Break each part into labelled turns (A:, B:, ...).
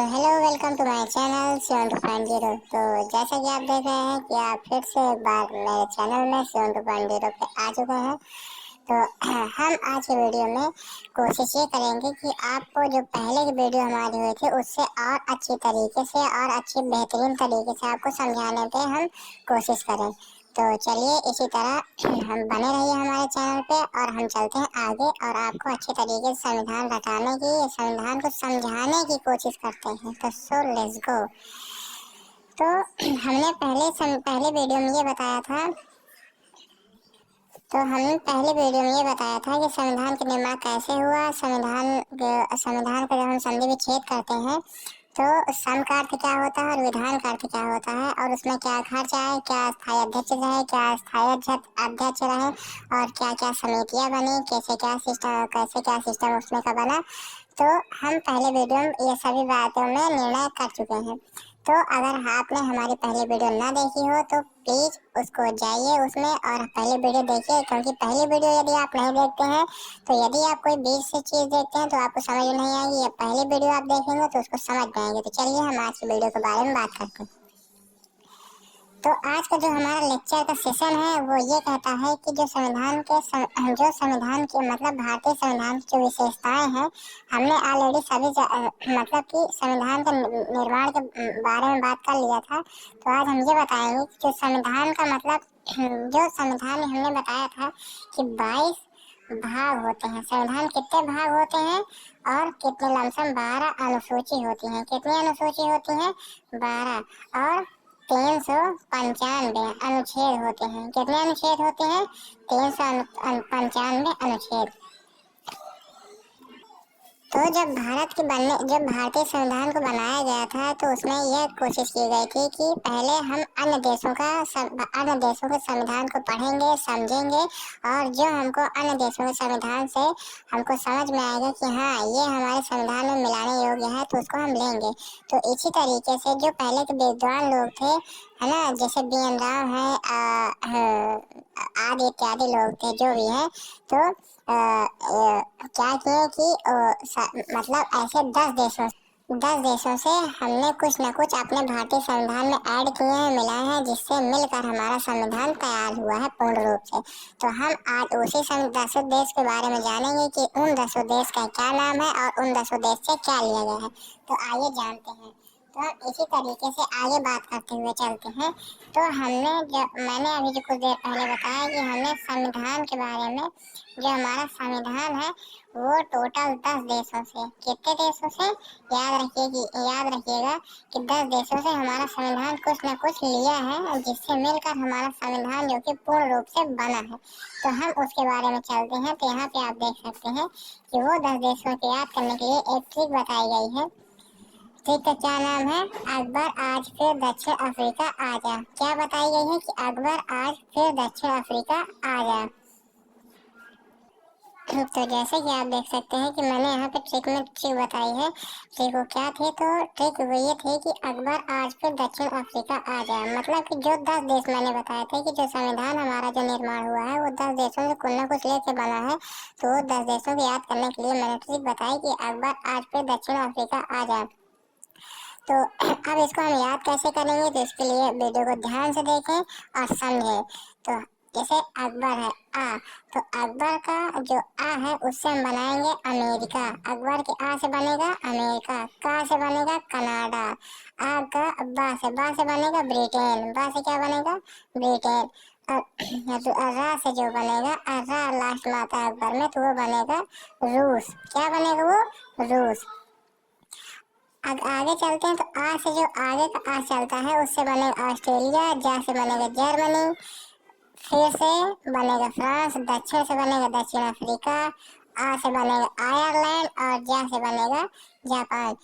A: Hello, welcome to my channel 7.0। तो जैसा कि आप देख रहे हैं कि आप फिर से एक बार मेरे चैनल में 7.0 पे आ चुके हैं। तो हम आज के वीडियो में कोशिश ये करेंगे कि आपको जो पहले की वीडियो हमारी हुई थी उससे और अच्छी तरीके से और अच्छी बेहतरीन तरीके से आपको समझाने पे हम कोशिश करें। तो चलिए इसी तरह हम बने रहिए हमारे चैनल पे और हम चलते हैं आगे और आपको अच्छे तरीके से संविधान रटाने की, संविधान को समझाने की कोशिश करते हैं। तो सो लेट्स गो। तो हमने पहले वीडियो में ये बताया था तो हमने पहले वीडियो में ये बताया था कि संविधान का निर्माण कैसे हुआ। संविधान का जब हम संधि विच्छेद करते हैं तो सम का अर्थ क्या होता है और विधान का अर्थ क्या होता है, और उसमें क्या खर्च आए, क्या स्थायी अध्यक्ष रहे, क्या अस्थायी अध्यक्ष रहे, और क्या क्या समितियां बनी, कैसे क्या सिस्टम उसमें का बना। तो हम पहले वीडियो में ये सभी बातों में निर्णय कर चुके हैं। तो अगर आपने हमारी पहली वीडियो ना देखी हो तो प्लीज उसको जाइए उसमें और पहले वीडियो देखिए, क्योंकि पहली वीडियो यदि आप नहीं देखते हैं तो यदि आप कोई बीच से चीज देखते हैं तो आपको समझ नहीं आएगी, या पहली वीडियो आप देखेंगे तो उसको समझ में आएगी। तो चलिए हम आज की वीडियो के बारे में बात करते हैं। तो आज का जो हमारा लेक्चर का सेशन है वो ये कहता है कि जो संविधान के मतलब भारतीय संविधान की जो विशेषताएं हैं, हमने ऑलरेडी सभी मतलब कि संविधान के निर्माण के बारे में बात कर लिया था। तो आज हम ये बताएंगे कि जो संविधान का मतलब जो संविधान में हमने बताया था कि 22 भाग होते हैं। संविधान कितने भाग होते हैं और कितने लमसम 12 अनुसूची होती हैं। कितनी अनुसूची होती हैं? 12। और 395 अनुच्छेद होते हैं। कितने अनुच्छेद होते हैं? 395 अनुच्छेद। तो जब भारतीय संविधान को बनाया गया था तो उसमें यह कोशिश की गई थी कि पहले हम अन्य देशों के संविधान को पढ़ेंगे, समझेंगे, और जो हमको अन्य देशों के संविधान से हमको समझ में आएगा कि हाँ ये हमारे संविधान में मिलाने योग्य है तो उसको हम लेंगे। तो इसी तरीके से जो पहले के विद्वान लोग थे, है ना, जैसे बी.एन. राव है, आदि इत्यादि लोग थे जो भी है, तो क्या किए कि मतलब ऐसे 10 देशों से हमने कुछ न कुछ अपने भारतीय संविधान में ऐड किए हैं, मिलाए हैं, जिससे मिलकर हमारा संविधान तैयार हुआ है पूर्ण रूप से। तो हम आज उसी 10 देश के बारे में जानेंगे कि उन 10 देश का क्या नाम है और उन 10 देश से क्या लिया गया है। तो आइए जानते हैं। तो हम इसी तरीके से आगे बात करते हुए चलते हैं। तो मैंने अभी जो कुछ देर पहले बताया कि हमने संविधान के बारे में, जो हमारा संविधान है वो टोटल 10 देशों से, कितने देशों से याद रखिएगा कि 10 देशों से हमारा संविधान कुछ न कुछ लिया है, जिससे मिलकर हमारा संविधान जो कि पूर्ण रूप से बना है। तो हम उसके बारे में चलते हैं। तो यहाँ पे आप देख सकते हैं कि वो 10 देशों को याद करने के लिए एक ट्रिक बताई गई है। ट्रिक का क्या नाम है? अकबर आज फिर दक्षिण अफ्रीका आ जा। क्या बताई गई है कि अकबर आज फिर दक्षिण अफ्रीका आ जा। तो जैसे कि आप देख सकते हैं कि मैंने यहाँ पे ट्रिक बताई है। ट्रिक वो क्या थी? तो ट्रिक वो ये थी कि अकबर आज फिर दक्षिण अफ्रीका आ जाए। मतलब कि जो 10 देश मैंने बताए थे कि जो संविधान हमारा जो निर्माण हुआ है वो 10 देशों से कुछ न कुछ लेके बना है। तो 10 देशों को याद करने के लिए मैंने ट्रिक बताई कि अकबर आज फिर दक्षिण अफ्रीका आ जाए। तो अब इसको हम याद कैसे करेंगे? तो इसके लिए वीडियो को ध्यान से देखें और समझें। तो जैसे अकबर है आ, तो अकबर का जो आ है उससे हम बनाएंगे अमेरिका। अकबर के आ से बनेगा अमेरिका, का से बनेगा कनाडा, आ का बा से बनेगा ब्रिटेन, बा से क्या बनेगा? ब्रिटेन। और रा से जो बनेगा, रा लास्ट में आता है अकबर में, तो वो बनेगा रूस। क्या बनेगा वो? रूस। अब आगे चलते हैं। तो आ से जो आगे का आ चलता है उससे बनेगा ऑस्ट्रेलिया, जा से बनेगा जर्मनी, फिर से बनेगा फ्रांस, दक्षिण से बनेगा दक्षिण अफ्रीका, आ से बनेगा आयरलैंड और जा से बनेगा जापान।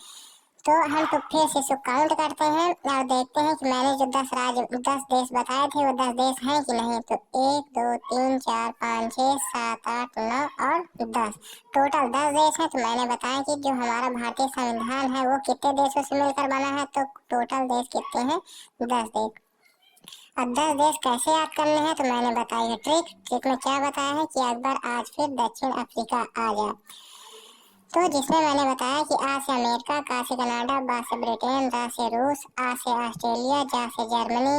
A: तो हम तो फिर से इसको काउंट करते हैं और देखते हैं कि मैंने जो 10 देश बताए थे वो 10 देश हैं कि नहीं। तो 1 2 3 4 5 6 7 8 9 और 10, टोटल 10 देश हैं। तो मैंने बताया कि जो हमारा भारतीय संविधान है वो कितने देशों से मिलकर बना है। तो टोटल देश कितने हैं? 10 देश। अब 10 देश कैसे याद करने हैं? तो मैंने बताई है ट्रिक में क्या बताया है कि अकबर आज फिर दक्षिण अफ्रीका आ जाए। तो जिसमें मैंने बताया कि आ से अमेरिका, का से कनाडा, बा से ब्रिटेन, रा से रूस, आ से ऑस्ट्रेलिया, जा से जर्मनी,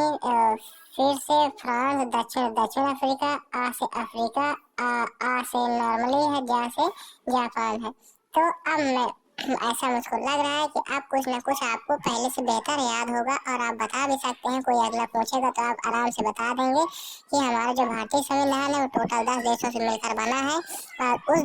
A: फिर से फ्रांस, दक्षिण दक्षिण अफ्रीका, आ से अफ्रीका, आ से नॉर्मली है, जा से जापान है। तो अब मैं ऐसा मुझको लग रहा है कि अब कुछ ना कुछ आपको पहले से बेहतर याद होगा और आप बता भी सकते हैं। कोई अगला पूछेगा तो आप आराम से बता देंगे कि हमारा जो भारतीय संविधान है वो टोटल 10 देशों से मिलकर बना है और उस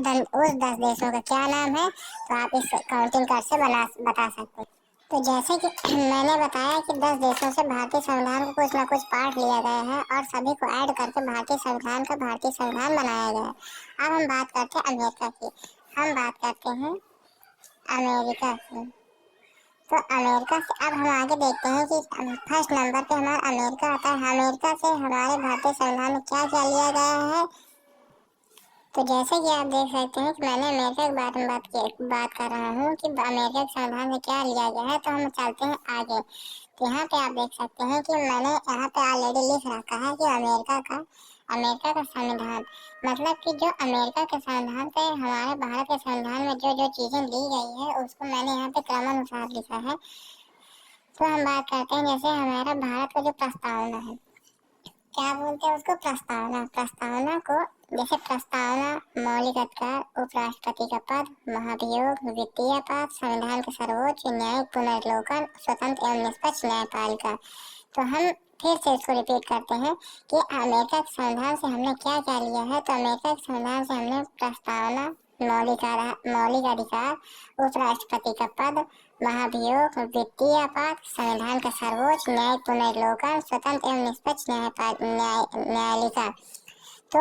A: 10 देशों का क्या नाम है, तो आप इस काउंटिंग कार्ड से बता सकते हैं। तो जैसे कि मैंने बताया कि 10 देशों से भारतीय संविधान को कुछ ना कुछ पार्ट लिया गया है और सभी को ऐड करके भारतीय संविधान बनाया गया है। अब हम बात करते हैं अमेरिका की। हम बात करते हैं अमेरिका की। तो अमेरिका से अब हम आगे देखते हैं कि फर्स्ट नंबर पे हमारा अमेरिका आता है। अमेरिका से हमारे भारतीय संविधान में क्या क्या लिया गया है, तो जैसे कि आप देख सकते हैं कि मैंने अमेरिका के बारे में बात कर रहा हूँ कि अमेरिका के संविधान में क्या लिया गया है। तो हम चलते हैं आगे। तो यहाँ पे आप देख सकते हैं कि मैंने यहाँ पे ऑलरेडी लिख रखा है कि अमेरिका का संविधान, मतलब कि जो अमेरिका के संविधान पे हमारे भारत के संविधान में जो जो चीजें ली गई है उसको मैंने यहाँ पे क्रमानुसार लिखा है। तो हम बात करते हैं जैसे हमारा भारत का जो प्रस्तावना है, क्या बोलते हैं उसको, प्रस्तावना को, जैसे प्रस्तावना, मौलिक अधिकार, उपराष्ट्रपति का पद, महाभियोग, वित्तीय पद, संविधान के सर्वोच्च न्यायिक पुनर्विलोकन, स्वतंत्र एवं निष्पक्ष न्यायपालिका। तो हम फिर से इसको रिपीट करते हैं कि अमेरिका के संविधान से हमने क्या क्या लिया है। तो अमेरिका के संविधान से हमने प्रस्तावना, मौलिक अधिकार, उपराष्ट्रपति का पद, महाभियोग, वित्तीय आपात, संविधान का सर्वोच्च न्यायिक पुनर्विलोकन, स्वतंत्र एवं निष्पक्ष न्यायपालिका। तो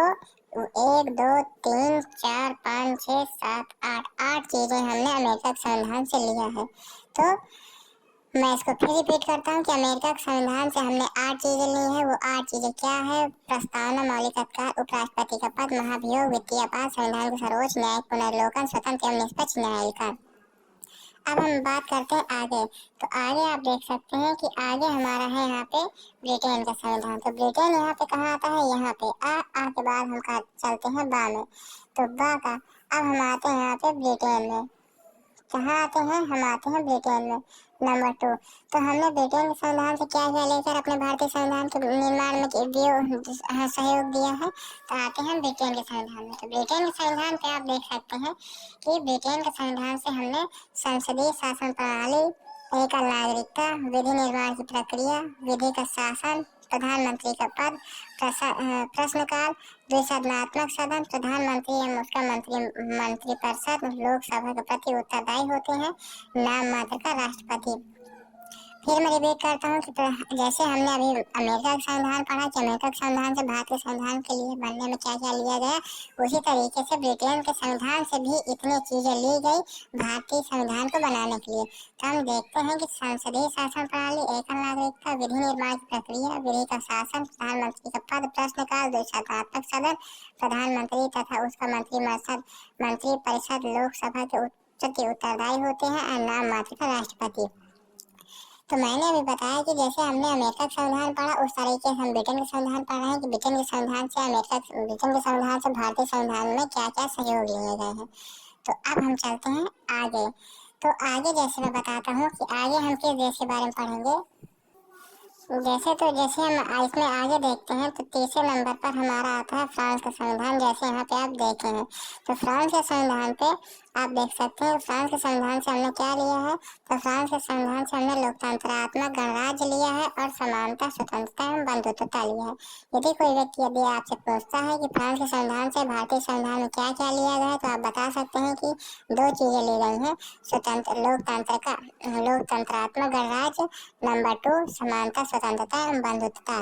A: 1 2 3 4 5 6 7 8 चीजें हमने अमेरिका के संविधान से लिया है। तो मैं इसको फिर रिपीट करता हूँ कि अमेरिका के संविधान से हमने 8 चीजें ली हैं। वो 8 चीजें क्या है? प्रस्तावना, मौलिक अधिकार, उपराष्ट्रपति का पद, महाभियोग, वित्तीय आपात, संविधान का सर्वोच्च न्यायिक पुनर्विलोकन, स्वतंत्र एवं निष्पक्ष न्यायपालिका। अब हम बात करते हैं आगे। तो आगे आप देख सकते हैं कि आगे हमारा है यहाँ पे ब्रिटेन का संविधान। तो ब्रिटेन यहाँ पे कहाँ आता है? यहाँ पे आ के बाद हम चलते हैं बा में। तो बा का अब हम आते हैं यहाँ पे ब्रिटेन में। कहाँ आते हैं? हम आते हैं ब्रिटेन में, नंबर 2। तो हमने ब्रिटेन के संविधान से क्या क्या लेकर अपने भारतीय संविधान के निर्माण में सहयोग दिया है। तो आते हैं ब्रिटेन के संविधान में। तो ब्रिटेन के संविधान पे आप देख सकते हैं कि ब्रिटेन के संविधान से हमने संसदीय शासन प्रणाली, एकल नागरिकता, विधि निर्माण की प्रक्रिया, विधि का शासन, प्रधानमंत्री का पद, प्रश्नकाल, द्विसदनात्मक सदन, प्रधानमंत्री एवं उसका मंत्रिपरिषद लोकसभा के प्रति उत्तरदायी होते हैं, नाम मात्र का राष्ट्रपति। फिर मैं रिपीट करता हूँ कि जैसे हमने अभी अमेरिका का संविधान पढ़ा कि अमेरिका के संविधान से भारतीय संविधान के लिए बनने में क्या क्या लिया गया, उसी तरीके से ब्रिटेन के संविधान से भी इतनी चीजें ली गई भारतीय संविधान को बनाने के लिए। तो हम देखते हैं कि संसदीय शासन प्रणाली, एकल नागरिकता, विधि निर्माण की प्रक्रिया, विधि का शासन, प्रधानमंत्री का पद, प्रश्नकाल, द्विसदनात्मक सदन, प्रधानमंत्री तथा उसका मंत्रिपरिषद लोकसभा के प्रति उत्तरदायी होते हैं और नाम मात्र का राष्ट्रपति। तो मैंने अभी बताया कि जैसे हमने अमेरिका का संविधान पढ़ा उस तरीके से हम ब्रिटेन का संविधान पढ़ रहे हैं कि ब्रिटेन के संविधान से भारतीय संविधान में क्या क्या सहयोग लिए गए हैं। तो अब हम चलते हैं आगे। तो आगे जैसे मैं बताता हूँ कि आगे हम किस देश के बारे में पढ़ेंगे। जैसे हम इसमें आगे देखते हैं तो तीसरे नंबर पर हमारा आता है फ्रांस का संविधान। जैसे यहाँ पे आप देखे हैं तो फ्रांस के संविधान पे आप देख सकते हैं फ्रांस के संविधान से हमने क्या लिया है। तो फ्रांस के संविधान से हमने लोकतंत्रात्मक गणराज्य लिया है और समानता, स्वतंत्रता एवं बंधुत्वता लिया है। यदि आपसे पूछता है कि फ्रांस के संविधान से भारतीय संविधान में क्या क्या लिया गया है, तो आप बता सकते हैं कि 2 चीजें ली गई हैं, लोकतंत्रात्मक गणराज्य, नंबर 2 समानता, स्वतंत्रता एवं बंधुत्वता,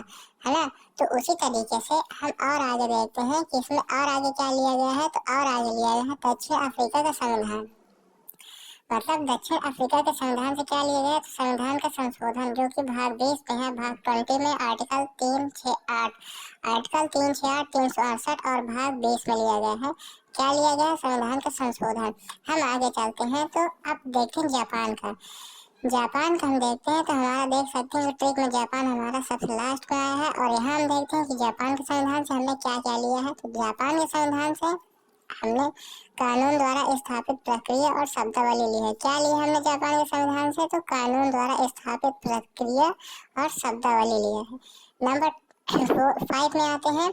A: है ना। तो उसी तरीके से हम और आगे देखते हैं कि इसमें और आगे क्या लिया गया है। तो और आगे लिया गया है दक्षिण अफ्रीका का संविधान। मतलब दक्षिण अफ्रीका के संविधान से क्या लिया गया? तो संविधान का संशोधन जो कि भाग 20 में है, भाग 20 में आर्टिकल 368, 368 और भाग 20 में लिया गया है। क्या लिया गया? संविधान का संशोधन। हम आगे चलते हैं तो अब देखते हैं जापान का हम देखते हैं तो हमारा देख सकते हैं ट्रिक में जापान हमारा सबसे लास्ट में आया है। और यहाँ हम देखते हैं कि जापान के संविधान से हमने क्या क्या लिया है। तो जापान के संविधान से हमने कानून द्वारा स्थापित प्रक्रिया और शब्दावली ली है। क्या ली है हमने जापान के संविधान से? तो कानून द्वारा स्थापित प्रक्रिया और शब्दावली लिया है। नंबर 5 में आते हैं।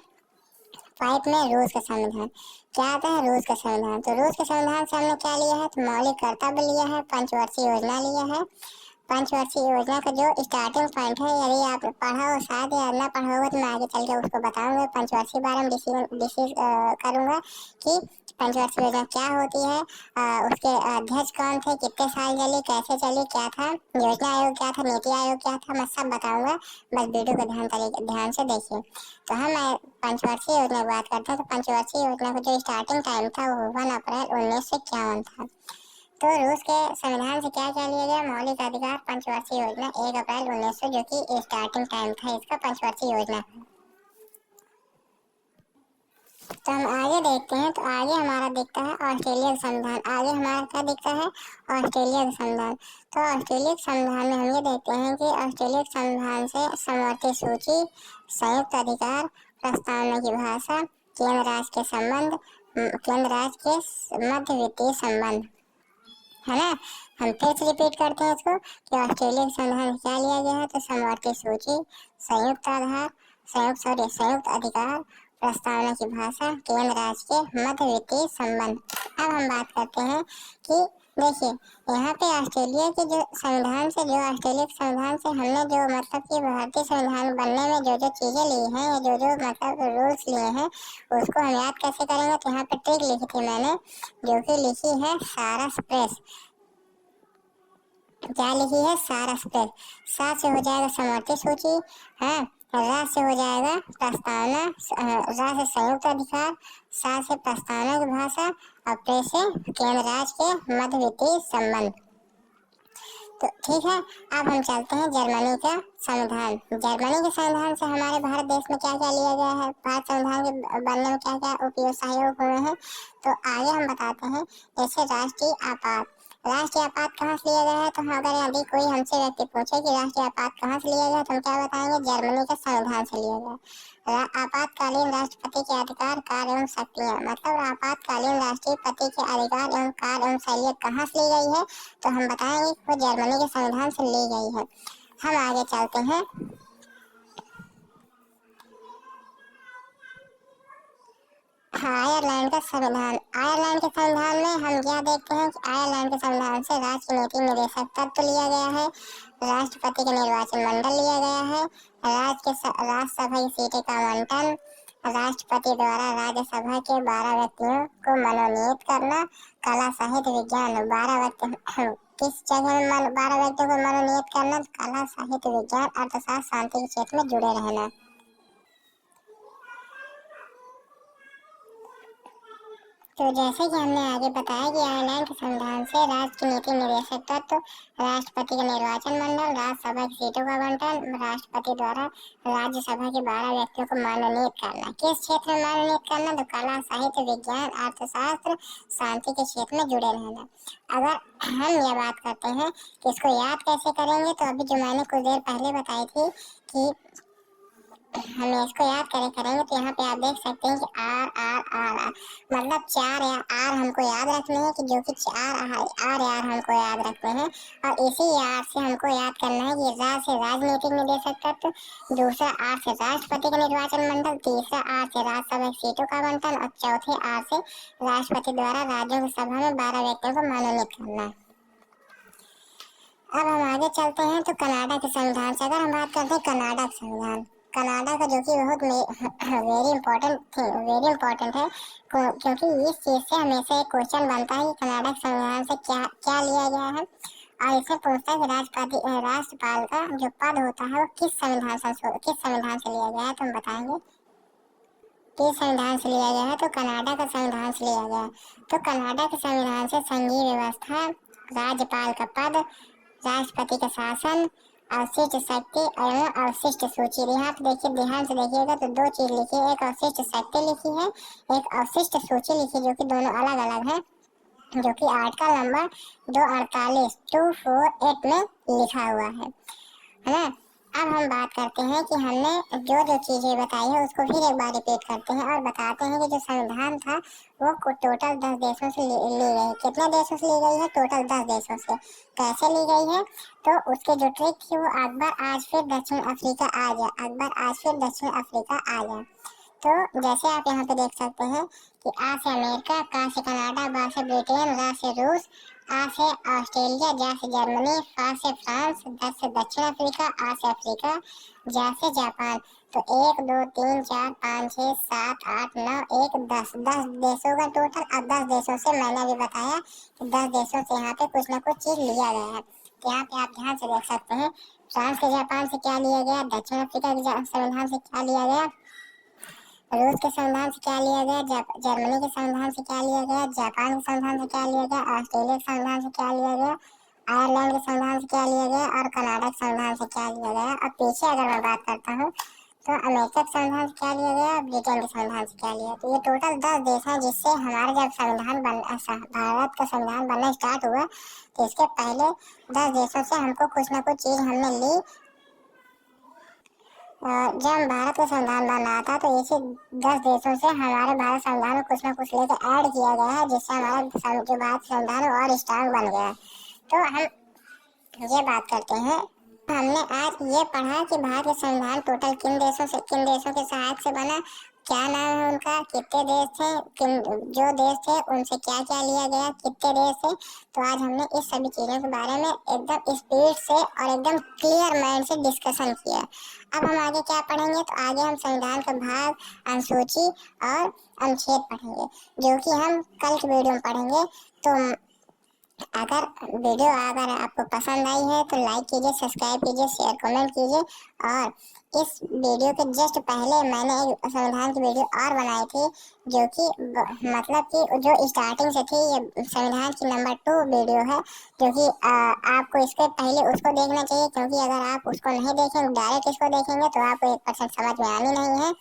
A: 5 में रूस का संविधान। क्या आता है? रूस का संविधान। तो रूस के संविधान से हमने क्या लिया है? तो मौलिक कर्तव्य लिया है, पंचवर्षीय योजना लिया है। पंचवर्षीय योजना का जो स्टार्टिंग पॉइंट है, यदि आप पढ़ा हो शायद या ना पढ़ा होगा तो मैं आगे चल के उसको बताऊंगा। पंचवर्षीय बारे में डिस्कस करूंगा कि पंचवर्षीय योजना क्या होती है, उसके अध्यक्ष कौन थे, कितने साल चली, कैसे चली, क्या था योजना आयोग, क्या था नीति आयोग, क्या था, मैं सब बताऊंगा। बस वीडियो को ध्यान से देखिए। तो हम पंचवर्षीय योजना की बात करते हैं। तो पंचवर्षीय योजना का जो स्टार्टिंग टाइम था वो 1 अप्रैल 1951 था। तो रूस के संविधान से क्या क्या लिया गया? मौलिक अधिकार, पंचवर्षीय योजना 1 अप्रैल 1900 जो कि स्टार्टिंग टाइम था इसका पंचवर्षीय योजना। तो हम आगे देखते हैं। तो आगे हमारा दिखता है ऑस्ट्रेलिया का संविधान। आगे हमारा क्या दिखता है? ऑस्ट्रेलिया का संविधान। तो ऑस्ट्रेलिया के संविधान में हम ये देखते हैं कि ऑस्ट्रेलिया के संविधान से समवर्ती सूची, संयुक्त अधिकार, प्रस्तावना की भाषा, केंद्र राज्य के संबंध, केंद्र राज्य के मध्य वित्तीय संबंध, है ना। हम फिर से रिपीट करते हैं इसको कि ऑस्ट्रेलिया के संविधान में क्या लिया गया है? तो समवर्ती सूची, संयुक्त अधिकार, प्रस्तावना की भाषा, केंद्र राज्य के मध्य वित्तीय संबंध। अब हम बात करते हैं कि देखिए यहाँ पे ऑस्ट्रेलिया के जो संविधान से, जो ऑस्ट्रेलिया के संविधान से हमने जो मतलब कि भारतीय संविधान बनने में जो जो चीजें ली हैं या जो जो मतलब रूल्स लिए हैं उसको हम याद कैसे करेंगे? तो यहाँ पे ट्रिक लिखी थी मैंने, जो कि लिखी है सारस प्रेस। क्या लिखी है? सारस प्रेस। सा से हो जाएगा समवर्ती सूची, है, रा से हो जाएगा प्रस्तावना, रा से संयुक्त अधिकार, सा से प्रस्तावना की भाषा और प्रेस से केंद्र राज्य के मध्य वित्तीय संबंध। तो ठीक है, अब हम चलते हैं जर्मनी का संविधान। जर्मनी के संविधान से हमारे भारत देश में क्या क्या लिया गया है, भारत संविधान के बनने में क्या क्या उपयोग सहयोग हुए हैं। तो आगे हम बताते हैं। जैसे राष्ट्रीय आपात। राष्ट्रीय आपात कहाँ से लिया गया है? तो अगर यदि कोई हमसे व्यक्ति पूछे कि राष्ट्रीय आपात कहाँ से लिया गया तो हम क्या बताएंगे? जर्मनी के संविधान से लिया गया। आपातकालीन राष्ट्रपति के अधिकार, कार्य एवं शक्तियाँ। मतलब आपातकालीन राष्ट्रपति के अधिकार एवं कार्य एवं शैलियत कहाँ से ली गई है? तो हम बताएंगे कि वो जर्मनी के संविधान से ली गई है। हम आगे चलते हैं। आयरलैंड का संविधान। आयरलैंड के संविधान में हम क्या देखते हैं कि आयरलैंड के संविधान से राजनीति निदेशक तत्व लिया गया है, राष्ट्रपति का निर्वाचन मंडल लिया गया है, राज्यसभा की सीटें का आवंटन, राष्ट्रपति द्वारा राज्यसभा के 12 व्यक्तियों को मनोनीत करना, कला साहित्य विज्ञान 12 व्यक्ति किस जगह में 12 व्यक्तियों को मनोनीत करना? कला साहित्य विज्ञान अर्थशास्त्र शांति के क्षेत्र में जुड़े रहना। तो जैसे कि हमने आगे बताया कि आयरलैंड के संविधान से राजनीति निदेशक तत्व, राष्ट्रपति का निर्वाचन मंडल, राज्यसभा की सीटों का आवंटन, राष्ट्रपति द्वारा राज्यसभा के 12 व्यक्तियों को मनोनीत करना। किस क्षेत्र में मनोनीत करना? तो कला साहित्य विज्ञान अर्थशास्त्र शांति के क्षेत्र में जुड़े रहना। अगर हम यह बात करते हैं कि इसको याद कैसे करेंगे, तो अभी जो मैंने कुछ देर पहले बताई थी कि हमें इसको याद करेंगे तो यहाँ पे आप देख सकते हैं कि आर आर आर आर मतलब 4 या आर हमको याद रखने हैं कि जो कि 4 आर यार हमको याद रखने हैं। और इसी आर से हमको याद करना है कि रा से राजनीतिक निदेशक तत्व, दूसरा आर से राष्ट्रपति का निर्वाचन मंडल, तीसरा आर से राज्यसभा सीटों का आवंटन और चौथे आर से राष्ट्रपति द्वारा राज्यों की सभा में 12 व्यक्तियों को मनोनीत करना। अब हम आगे चलते हैं। तो कनाडा के संविधान से अगर हम बात करते हैं, कनाडा का संविधान, कनाडा का जो कि बहुत वेरी इंपॉर्टेंट है, क्योंकि इस चीज से हमेशा एक क्वेश्चन बनता है कि कनाडा के संविधान से क्या क्या लिया गया है। और इसे पूछता है कि राष्ट्रपाल का जो पद होता है वो किस संविधान से लिया गया है। तो हम बताएंगे किस संविधान से लिया गया है। तो कनाडा का संविधान से लिया गया। तो कनाडा के संविधान से संघीय व्यवस्था, राज्यपाल का पद, राष्ट्रपति का शासन, अवशिष्ट शक्ति एवं अवशिष्ट सूची। यहाँ पे देखिए, ध्यान से देखिएगा तो 2 चीज लिखी है, एक अवशिष्ट शक्ति लिखी है, एक अवशिष्ट सूची लिखी, जो कि दोनों अलग अलग है, जो कि आर्टिकल नंबर 248 में लिखा हुआ है ना। अब हम बात करते हैं कि हमने जो जो चीजें बताई है उसको फिर एक बार रिपीट करते हैं और बताते हैं कि जो संविधान था वो टोटल 10 देशों से ली गई। कितने देशों से ली गई है? टोटल 10 देशों से। कैसे ली गई है? तो उसके जो ट्रिक थी वो अकबर आज फिर दक्षिण अफ्रीका आ गया। अकबर आज फिर दक्षिण अफ्रीका आ गया। तो जैसे आप यहाँ पे देख सकते हैं कि आ से अमेरिका, का से कनाडा, बा से ब्रिटेन, रा से रूस, आ से ऑस्ट्रेलिया, जा से जर्मनी, फा से फ्रांस, द से दक्षिण अफ्रीका, आ से अफ्रीका, जा से जापान। तो 1 2 3 4 5 6 7 8 9 1 10 देशों का टोटल। अब 10 देशों से मैंने अभी बताया कि 10 देशों से यहाँ पे कुछ ना कुछ चीज लिया गया है। तो यहाँ पे आप ध्यान से देख सकते हैं फ्रांस के जापान से क्या लिया गया, दक्षिण अफ्रीका के संविधान से क्या लिया गया, रूस के संविधान से क्या लिया गया, जर्मनी के संविधान से क्या लिया गया, जापान के संविधान से क्या लिया गया, ऑस्ट्रेलिया के संविधान से क्या लिया गया, आयरलैंड के संविधान से क्या लिया गया और कनाडा के संविधान से क्या लिया गया। अब पीछे अगर मैं बात करता हूँ तो अमेरिका के संविधान से क्या लिया गया, ब्रिटेन के संविधान से क्या लिया। तो ये टोटल 10 देश हैं जिससे हमारा जब भारत का संविधान बनना स्टार्ट हुआ तो इसके पहले 10 देशों से हमको कुछ ना कुछ चीज हमने ली। जब भारत का संविधान बन रहा था तो इसी 10 देशों से हमारे भारत संविधान में कुछ ना कुछ लेकर ऐड किया गया है जिससे हमारा जो भारत संविधान है और स्ट्रांग बन गया। तो हम ये बात करते हैं, हमने आज ये पढ़ा कि भारत का संविधान टोटल किन देशों के सहायता से बना, क्या नाम है उनका, कितने देश थे, जो देश थे उनसे क्या क्या लिया गया, कितने देश थे। तो आज हमने इस सभी चीजों के बारे में एकदम स्पीड से और एकदम क्लियर माइंड से डिस्कशन किया। अब हम आगे क्या पढ़ेंगे? तो आगे हम संविधान का भाग, अनुसूची और अनुच्छेद पढ़ेंगे जो कि हम कल की वीडियो में पढ़ेंगे। तो अगर वीडियो अगर आपको पसंद आई है तो लाइक कीजिए, सब्सक्राइब कीजिए, शेयर कमेंट कीजिए। और इस वीडियो के जस्ट पहले मैंने एक संविधान की वीडियो और बनाई थी जो कि मतलब कि जो स्टार्टिंग से थी। ये संविधान की नंबर 2 वीडियो है जो कि आपको इसके पहले उसको देखना चाहिए क्योंकि अगर आप उसको नहीं देखेंगे डायरेक्ट इसको देखेंगे तो आपको 1% समझ में आनी नहीं है।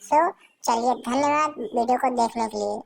A: सो चलिए, धन्यवाद वीडियो को देखने के लिए।